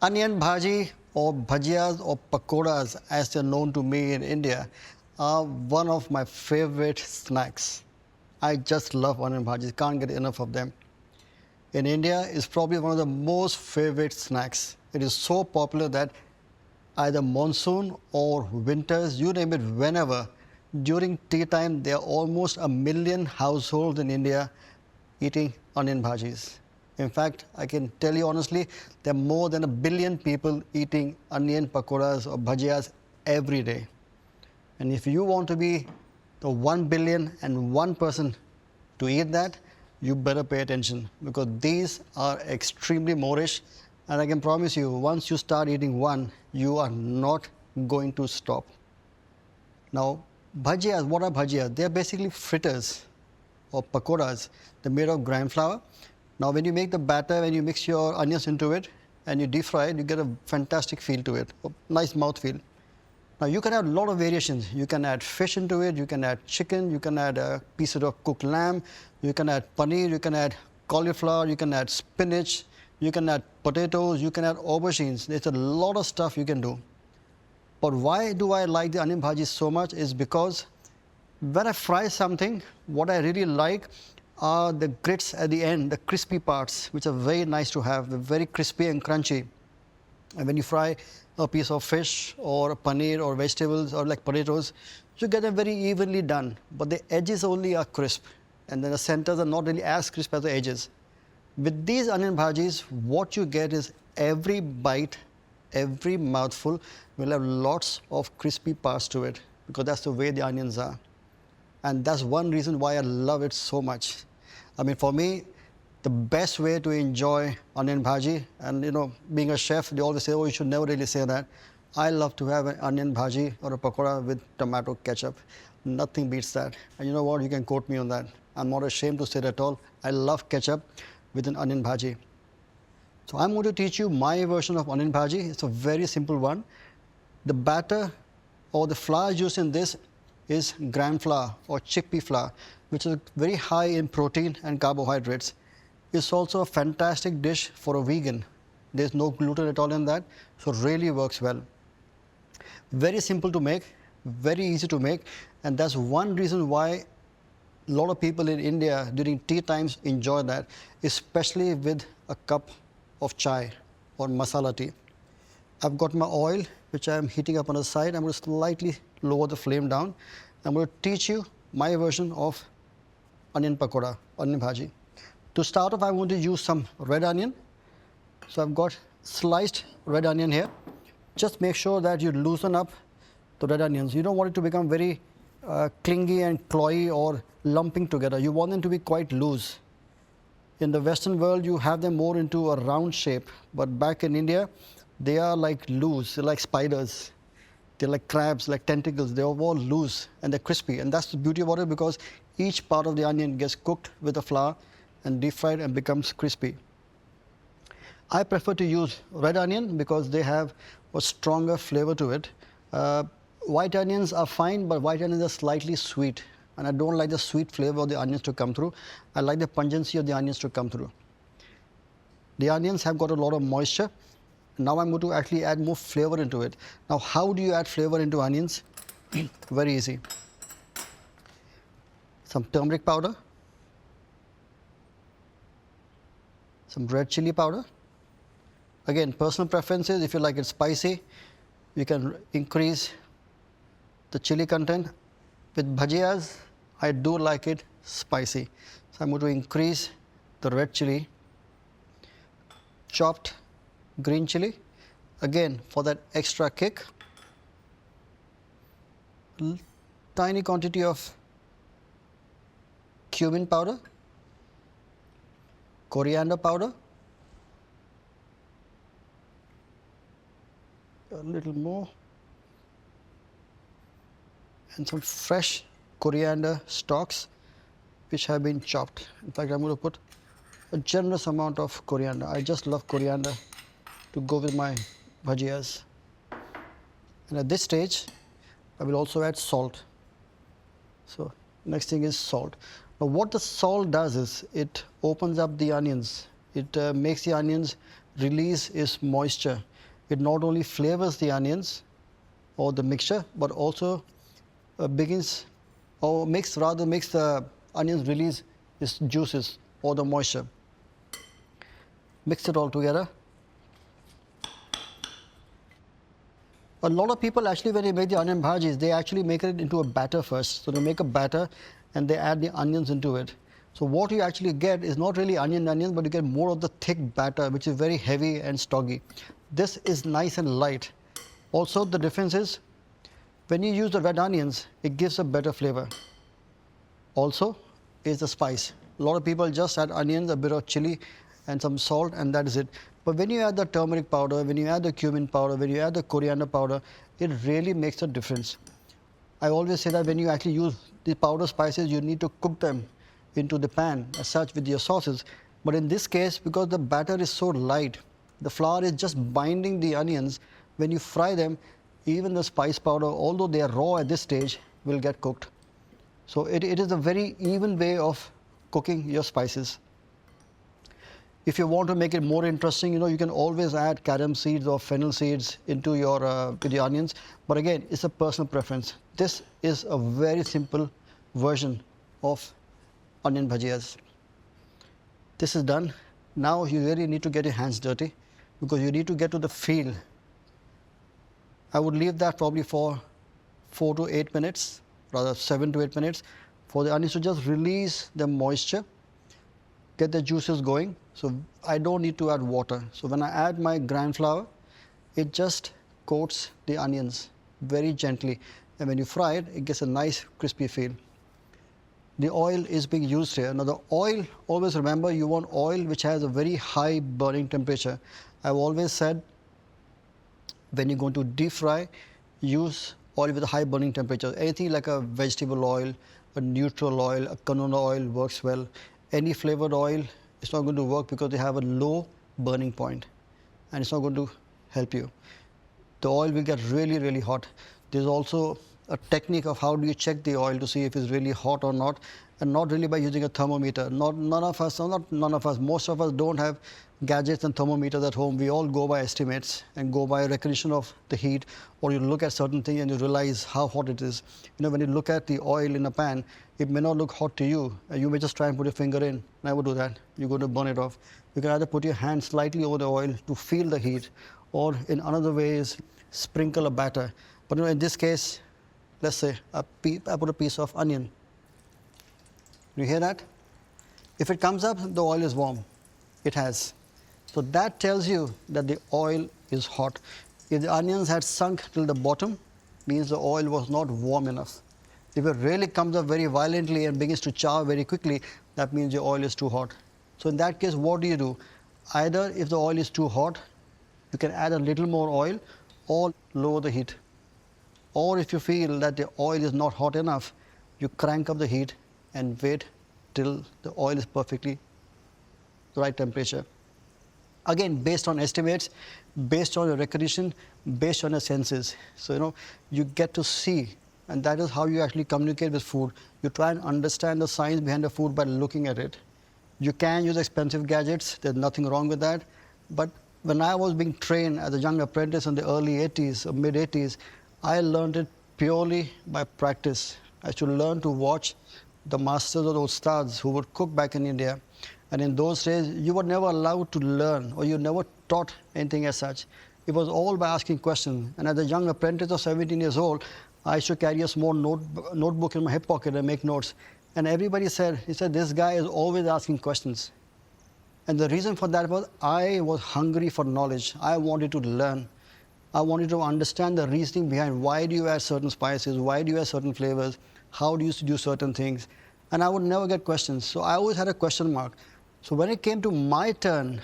Onion bhaji or bhajias or pakoras, as they're known to me in India, are one of my favorite snacks. I just love onion bhajis, can't get enough of them. In India, it's probably one of the most favorite snacks. It is so popular that either monsoon or winters, you name it, whenever, during tea time, there are almost 1 million households in India eating onion bhajis. In fact, I can tell you honestly, there are more than 1 billion people eating onion pakoras or bhajias every day. And if you want to be the 1 billion and 1 person to eat that, you better pay attention because these are extremely moreish. And I can promise you, once you start eating one, you are not going to stop. Now, bhajias, what are bhajias? They are basically fritters or pakoras. They're made of gram flour. Now, when you make the batter, when you mix your onions into it and you deep fry it, you get a fantastic feel to it, a nice mouth feel. Now, you can have a lot of variations. You can add fish into it, you can add chicken, you can add a piece of cooked lamb, you can add paneer, you can add cauliflower, you can add spinach, you can add potatoes, you can add aubergines. There's a lot of stuff you can do. But why do I like the onion bhaji so much is because when I fry something, what I really like are the grits at the end, the crispy parts, which are very nice to have. They're very crispy and crunchy. And when you fry a piece of fish or paneer or vegetables or like potatoes, you get them very evenly done. But the edges only are crisp. And then the centers are not really as crisp as the edges. With these onion bhajis, what you get is every bite, every mouthful will have lots of crispy parts to it because that's the way the onions are. And that's one reason why I love it so much. I mean, for me, the best way to enjoy onion bhaji, and you know, being a chef, they always say, oh, you should never really say that. I love to have an onion bhaji or a pakora with tomato ketchup. Nothing beats that. And you know what? You can quote me on that. I'm not ashamed to say it at all. I love ketchup with an onion bhaji. So I'm going to teach you my version of onion bhaji. It's a very simple one. The batter or the flour used in this is gram flour or chickpea flour, which is very high in protein and carbohydrates. It's also a fantastic dish for a vegan. There's no gluten at all in that, so really works well. Very simple to make, very easy to make, and that's one reason why a lot of people in India during tea times enjoy that, especially with a cup of chai or masala tea. I've got my oil, which I'm heating up on the side. I'm going to slightly lower the flame down. I'm going to teach you my version of onion pakora, onion bhaji. To start off, I'm going to use some red onion. So I've got sliced red onion here. Just make sure that you loosen up the red onions. You don't want it to become very clingy and cloyy or lumping together. You want them to be quite loose. In the Western world, you have them more into a round shape. But back in India, they are like loose, they're like spiders. They're like crabs, like tentacles. They're all loose and they're crispy. And that's the beauty about it because each part of the onion gets cooked with the flour and deep fried and becomes crispy. I prefer to use red onion because they have a stronger flavor to it. White onions are fine, but white onions are slightly sweet. And I don't like the sweet flavor of the onions to come through. I like the pungency of the onions to come through. The onions have got a lot of moisture. Now I'm going to actually add more flavor into it. Now, how do you add flavor into onions? Very easy. Some turmeric powder, some red chili powder. Again, personal preferences. If you like it spicy, you can increase the chili content. With bhajias, I do like it spicy. So I'm going to increase the red chili, chopped green chili, again for that extra kick. Tiny quantity of cumin powder, coriander powder, a little more, and some fresh coriander stalks which have been chopped. In fact, I'm going to put a generous amount of coriander. I just love coriander to go with my bhajias. And at this stage, I will also add salt. So next thing is salt. Now what the salt does is it opens up the onions. It makes the onions release its moisture. It not only flavors the onions or the mixture, but also begins or makes the onions release its juices or the moisture. Mix it all together. A lot of people actually, when they make the onion bhajis, they actually make it into a batter first. So they make a batter and they add the onions into it. So what you actually get is not really onions, but you get more of the thick batter, which is very heavy and stoggy. This is nice and light. Also, the difference is when you use the red onions, it gives a better flavor. Also, is the spice. A lot of people just add onions, a bit of chili, and some salt, and that is it. But when you add the turmeric powder, when you add the cumin powder, when you add the coriander powder, it really makes a difference. I always say that when you actually use the powder spices, you need to cook them into the pan as such with your sauces. But in this case, because the batter is so light, the flour is just binding the onions. When you fry them, even the spice powder, although they are raw at this stage, will get cooked. So it is a very even way of cooking your spices. If you want to make it more interesting, you can always add carom seeds or fennel seeds into your with the onions. But again, it's a personal preference. This is a very simple version of onion bhajias. This is done. Now you really need to get your hands dirty because you need to get to the feel. I would leave that probably for 4 to 8 minutes, rather 7 to 8 minutes, for the onions to just release the moisture, get the juices going. So I don't need to add water. So when I add my gram flour, it just coats the onions very gently. And when you fry it, it gets a nice crispy feel. The oil is being used here. Now the oil, always remember, you want oil which has a very high burning temperature. I've always said when you're going to deep fry, use oil with a high burning temperature. Anything like a vegetable oil, a neutral oil, a canola oil works well. Any flavored oil, it's not going to work because they have a low burning point and it's not going to help you. The oil will get really, really hot. There's also a technique of how do you check the oil to see if it's really hot or not, and not really by using a thermometer. None of us, most of us don't have gadgets and thermometers at home. We all go by estimates and go by recognition of the heat, or you look at certain things and you realize how hot it is. When you look at the oil in a pan, it may not look hot to you. You may just try and put your finger in. Never do that. You're going to burn it off. You can either put your hand slightly over the oil to feel the heat, or in another way is sprinkle a batter. But in this case, let's say I put a piece of onion. You hear that? If it comes up, the oil is warm. It has. So that tells you that the oil is hot. If the onions had sunk till the bottom, means the oil was not warm enough. If it really comes up very violently and begins to char very quickly, that means the oil is too hot. So in that case, what do? Either if the oil is too hot, you can add a little more oil or lower the heat. Or if you feel that the oil is not hot enough, you crank up the heat and wait till the oil is perfectly the right temperature. Again, based on estimates, based on your recognition, based on your senses. So, you get to see, and that is how you actually communicate with food. You try and understand the science behind the food by looking at it. You can use expensive gadgets, there's nothing wrong with that. But when I was being trained as a young apprentice in the early 80s or mid 80s, I learned it purely by practice. I should learn to watch the masters or the ustads who would cook back in India. And in those days, you were never allowed to learn, or you never taught anything as such. It was all by asking questions. And as a young apprentice of 17 years old, I used to carry a small notebook in my hip pocket and make notes. And everybody said, this guy is always asking questions. And the reason for that was I was hungry for knowledge. I wanted to learn. I wanted to understand the reasoning behind why do you add certain spices, why do you add certain flavors, how do you do certain things. And I would never get questions. So I always had a question mark. So when it came to my turn,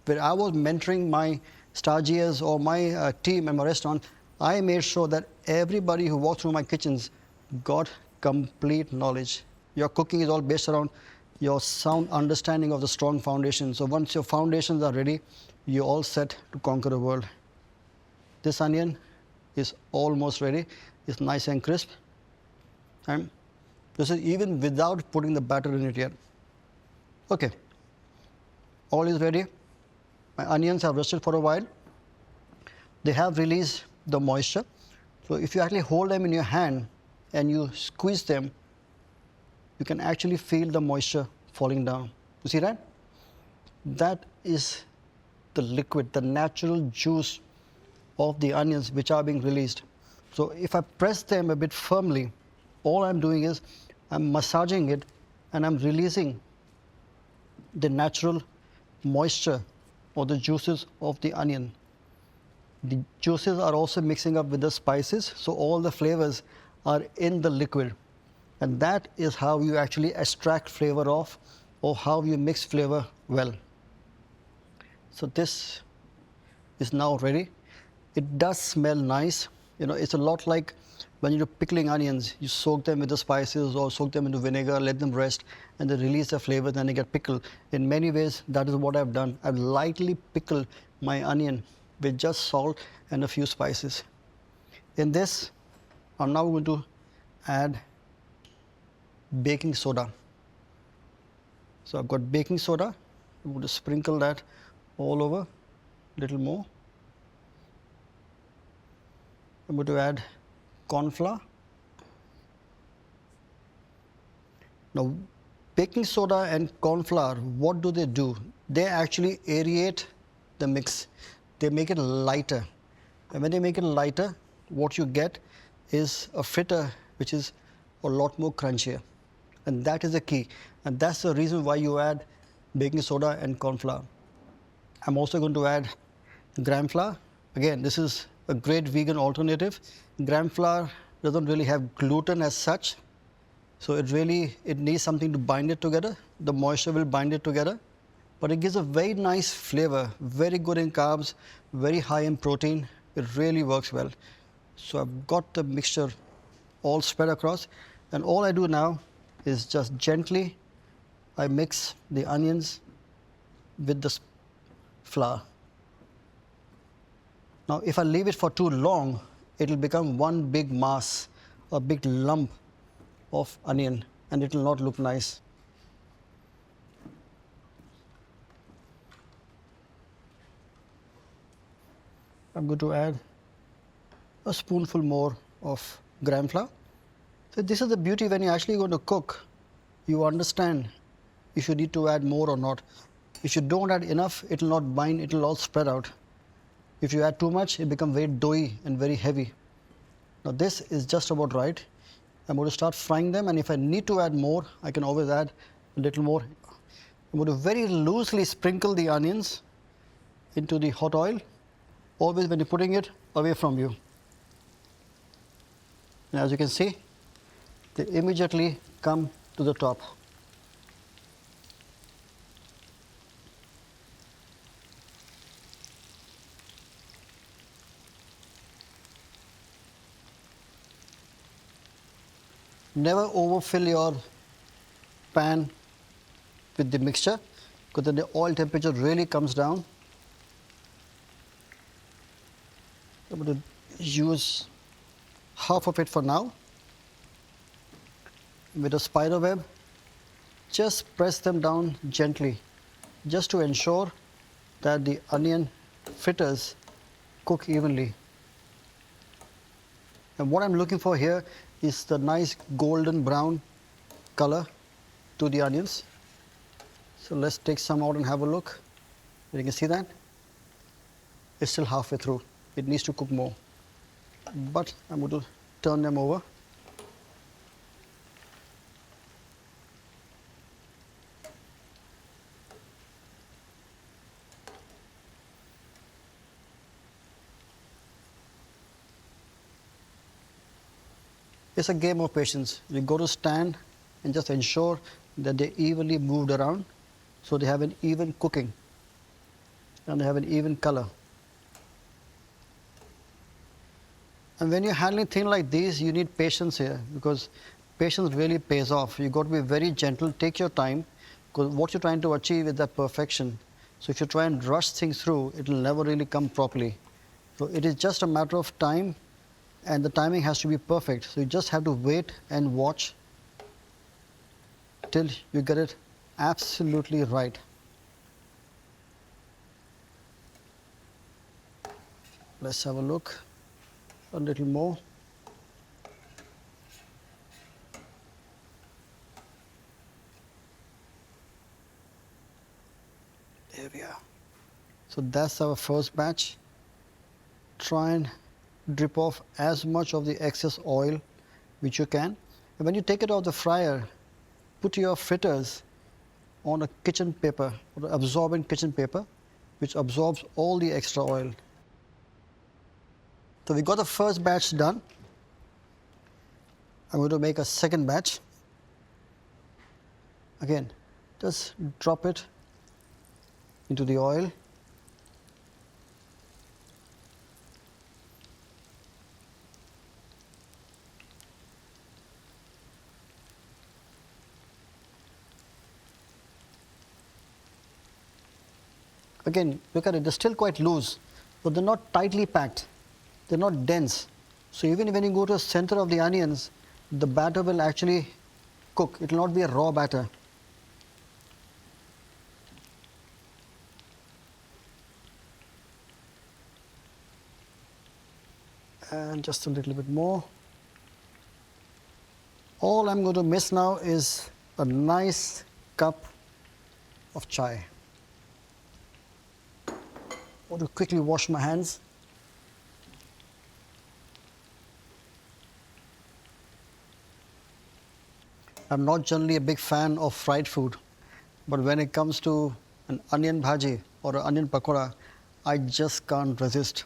where I was mentoring my stagiaires or my team in my restaurant, I made sure that everybody who walked through my kitchens got complete knowledge. Your cooking is all based around your sound understanding of the strong foundation. So once your foundations are ready, you're all set to conquer the world. This onion is almost ready. It's nice and crisp. And this is even without putting the batter in it yet. Okay. All is ready. My onions have rested for a while. They have released the moisture. So if you actually hold them in your hand and you squeeze them, you can actually feel the moisture falling down. You see that? That is the liquid, the natural juice of the onions which are being released. So if I press them a bit firmly, all I'm doing is I'm massaging it and I'm releasing the natural moisture or the juices of the onion. The juices are also mixing up with the spices, so all the flavors are in the liquid. And that is how you actually extract flavor off, or how you mix flavor well. So this is now ready. It does smell nice. You know, it's a lot like when you're pickling onions, you soak them with the spices or soak them into vinegar, let them rest, and they release the flavor, then they get pickled. In many ways, that is what I've done. I've lightly pickled my onion with just salt and a few spices. In this, I'm now going to add baking soda. So I've got baking soda. I'm going to sprinkle that all over, a little more. I'm going to add corn flour. Now, baking soda and corn flour, what do? They actually aerate the mix. They make it lighter. And when they make it lighter, what you get is a fritter which is a lot more crunchier. And that is the key. And that's the reason why you add baking soda and corn flour. I'm also going to add gram flour. Again, this is a great vegan alternative. Gram flour doesn't really have gluten as such, so it needs something to bind it together. The moisture will bind it together, but it gives a very nice flavor, very good in carbs, very high in protein. It really works well. So I've got the mixture all spread across, and all I do now is just gently I mix the onions with the flour. Now, if I leave it for too long, it will become one big mass, a big lump of onion, and it will not look nice. I'm going to add a spoonful more of gram flour. So this is the beauty when you're actually going to cook. You understand if you need to add more or not. If you don't add enough, it will not bind, it will all spread out. If you add too much, it becomes very doughy and very heavy. Now this is just about right. I'm going to start frying them, and if I need to add more, I can always add a little more. I'm going to very loosely sprinkle the onions into the hot oil, always when you're putting it away from you. And as you can see, they immediately come to the top. Never overfill your pan with the mixture, because then the oil temperature really comes down. I'm going to use half of it for now. With a spider web, just press them down gently, just to ensure that the onion fritters cook evenly. And what I'm looking for here is the nice golden brown color to the onions. So let's take some out and have a look. You can see that it's still halfway through. It needs to cook more. But I'm going to turn them over. It's a game of patience. You got to stand and just ensure that they evenly moved around, so they have an even cooking and they have an even color. And when you're handling things like these, you need patience here, because patience really pays off. You got to be very gentle, take your time, because what you're trying to achieve is that perfection. So if you try and rush things through, it will never really come properly. So it is just a matter of time, and the timing has to be perfect. So you just have to wait and watch till you get it absolutely right. Let's have a look. A little more. There we are. So that's our first batch. Try and drip off as much of the excess oil which you can. And when you take it out of the fryer, put your fritters on a kitchen paper or absorbent kitchen paper which absorbs all the extra oil. So we got the first batch done. I'm going to make a second batch. Again, just drop it into the oil. Again, look at it, they're still quite loose, but they're not tightly packed. They're not dense. So even when you go to the center of the onions, the batter will actually cook. It will not be a raw batter. And just a little bit more. All I'm going to miss now is a nice cup of chai. I want to quickly wash my hands. I'm not generally a big fan of fried food, but when it comes to an onion bhaji or an onion pakora, I just can't resist.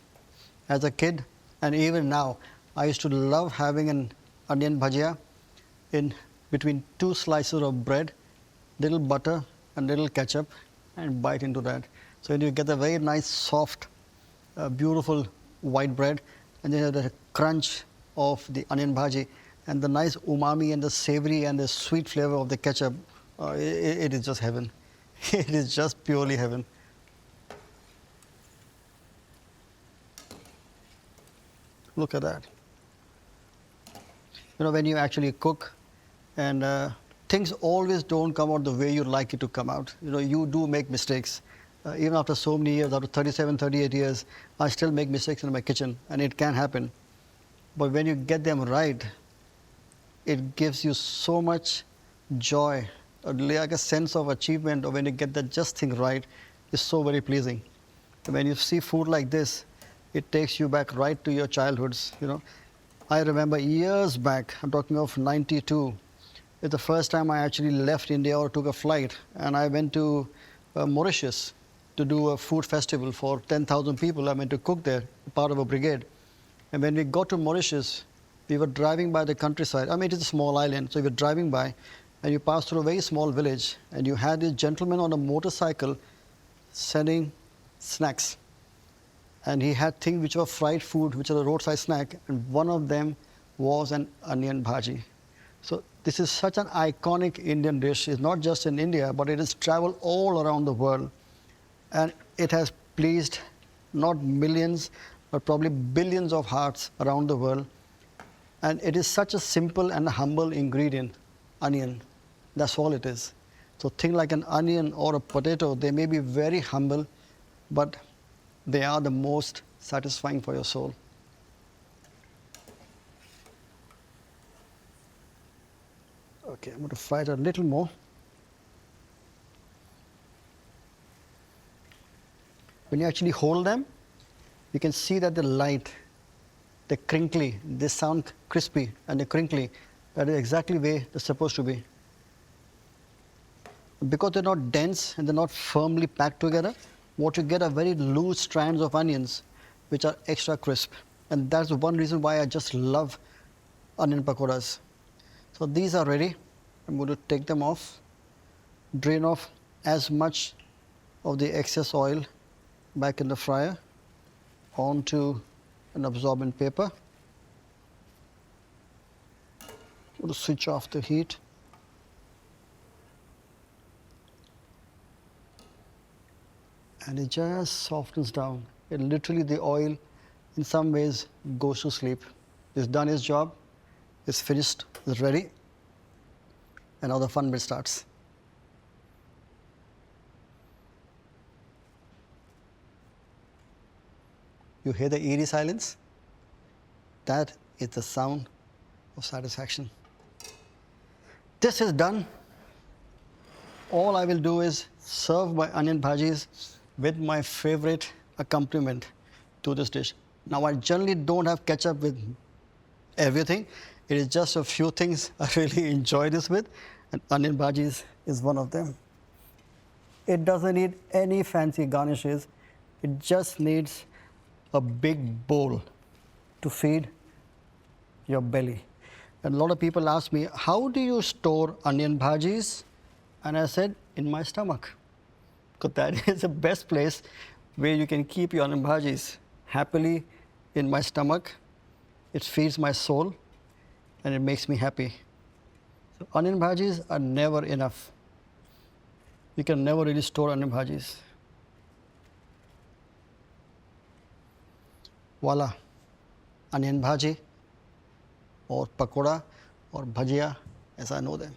As a kid, and even now, I used to love having an onion bhajia in between two slices of bread, little butter and little ketchup, and bite into that. So you get a very nice, soft, beautiful white bread, and then you have the crunch of the onion bhaji, and the nice umami and the savory and the sweet flavor of the ketchup. It is just heaven. It is just purely heaven. Look at that. You know, when you actually cook, and things always don't come out the way you like it to come out. You know, you do make mistakes. Even after so many years, after 37, 38 years, I still make mistakes in my kitchen, and it can happen. But when you get them right, it gives you so much joy, like a sense of achievement, or when you get that just thing right, is so very pleasing. And when you see food like this, it takes you back right to your childhoods. You know, I remember years back, I'm talking of 92, it's the first time I actually left India or took a flight, and I went to Mauritius to do a food festival for 10,000 people. I went to cook there, part of a brigade. And when we got to Mauritius, we were driving by the countryside. I mean, it is a small island, so we were driving by, and you passed through a very small village, and you had this gentleman on a motorcycle selling snacks. And he had things which were fried food, which are a roadside snack, and one of them was an onion bhaji. So this is such an iconic Indian dish. It's not just in India, but it has traveled all around the world. And it has pleased not millions, but probably billions of hearts around the world. And it is such a simple and humble ingredient, onion. That's all it is. So think like an onion or a potato, they may be very humble, but they are the most satisfying for your soul. Okay, I'm going to fry it a little more. When you actually hold them, you can see that they're light, they're crinkly, they sound crispy and they're crinkly. That is exactly the way they're supposed to be. Because they're not dense and they're not firmly packed together, what you get are very loose strands of onions which are extra crisp. And that's one reason why I just love onion pakoras. So these are ready. I'm going to take them off, drain off as much of the excess oil back in the fryer onto an absorbent paper. I'm going to switch off the heat. And it just softens down. It literally, the oil in some ways goes to sleep. It's done its job, it's finished, it's ready, and now the fun bit starts. You hear the eerie silence? That is the sound of satisfaction. This is done. All I will do is serve my onion bhajis with my favorite accompaniment to this dish. Now, I generally don't have ketchup with everything. It is just a few things I really enjoy this with, and onion bhajis is one of them. It doesn't need any fancy garnishes. It just needs a big bowl to feed your belly. And a lot of people ask me, how do you store onion bhajis? And I said, in my stomach. Because that is the best place where you can keep your onion bhajis happily in my stomach. It feeds my soul and it makes me happy. So onion bhajis are never enough. You can never really store onion bhajis. Voila, onion bhaji or pakoda or bhajia, as I know them.